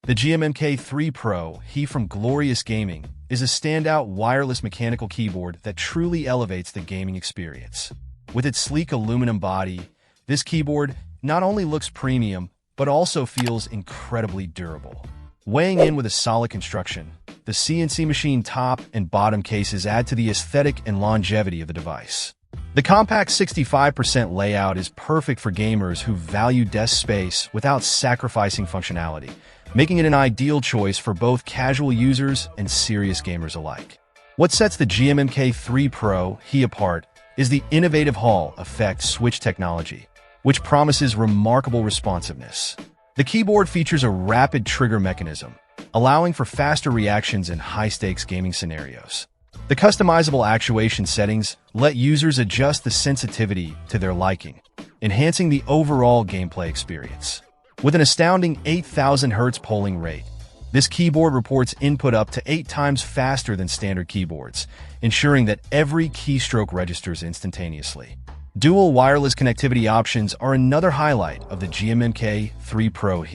The GMMK 3 Pro, from Glorious Gaming, is a standout wireless mechanical keyboard that truly elevates the gaming experience. With its sleek aluminum body, this keyboard not only looks premium, but also feels incredibly durable. Weighing in with a solid construction, the CNC machine top and bottom cases add to the aesthetic and longevity of the device. The compact 65% layout is perfect for gamers who value desk space without sacrificing functionality, making it an ideal choice for both casual users and serious gamers alike. What sets the GMMK 3 Pro apart is the innovative Hall effect switch technology, which promises remarkable responsiveness. The keyboard features a rapid trigger mechanism, allowing for faster reactions in high-stakes gaming scenarios. The customizable actuation settings let users adjust the sensitivity to their liking, enhancing the overall gameplay experience. With an astounding 8,000 Hz polling rate, this keyboard reports input up to 8 times faster than standard keyboards, ensuring that every keystroke registers instantaneously. Dual wireless connectivity options are another highlight of the GMMK 3 Pro.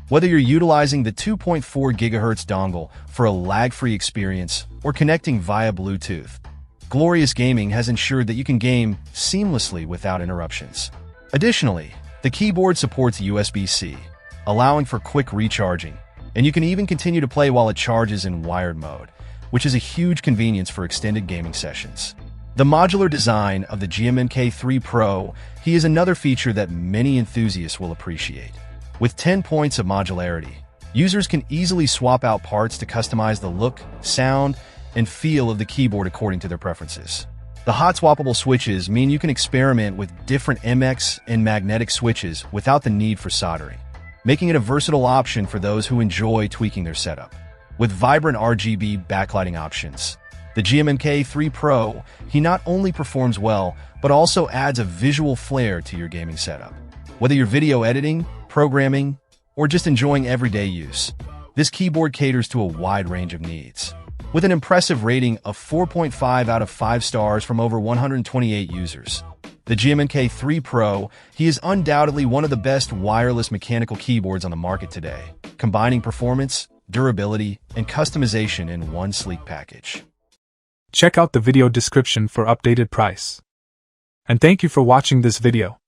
Whether you're utilizing the 2.4 GHz dongle for a lag-free experience or connecting via Bluetooth, Glorious Gaming has ensured that you can game seamlessly without interruptions. Additionally, the keyboard supports USB-C, allowing for quick recharging, and you can even continue to play while it charges in wired mode, which is a huge convenience for extended gaming sessions. The modular design of the GMMK 3 Pro is another feature that many enthusiasts will appreciate. With 10 points of modularity, users can easily swap out parts to customize the look, sound, and feel of the keyboard according to their preferences. The hot-swappable switches mean you can experiment with different MX and magnetic switches without the need for soldering, making it a versatile option for those who enjoy tweaking their setup. With vibrant RGB backlighting options, the GMMK 3 Pro not only performs well, but also adds a visual flair to your gaming setup. Whether you're video editing, programming, or just enjoying everyday use, this keyboard caters to a wide range of needs. With an impressive rating of 4.5 out of 5 stars from over 128 users, the GMMK 3 Pro is undoubtedly one of the best wireless mechanical keyboards on the market today, combining performance, durability, and customization in one sleek package. Check out the video description for updated price. And thank you for watching this video.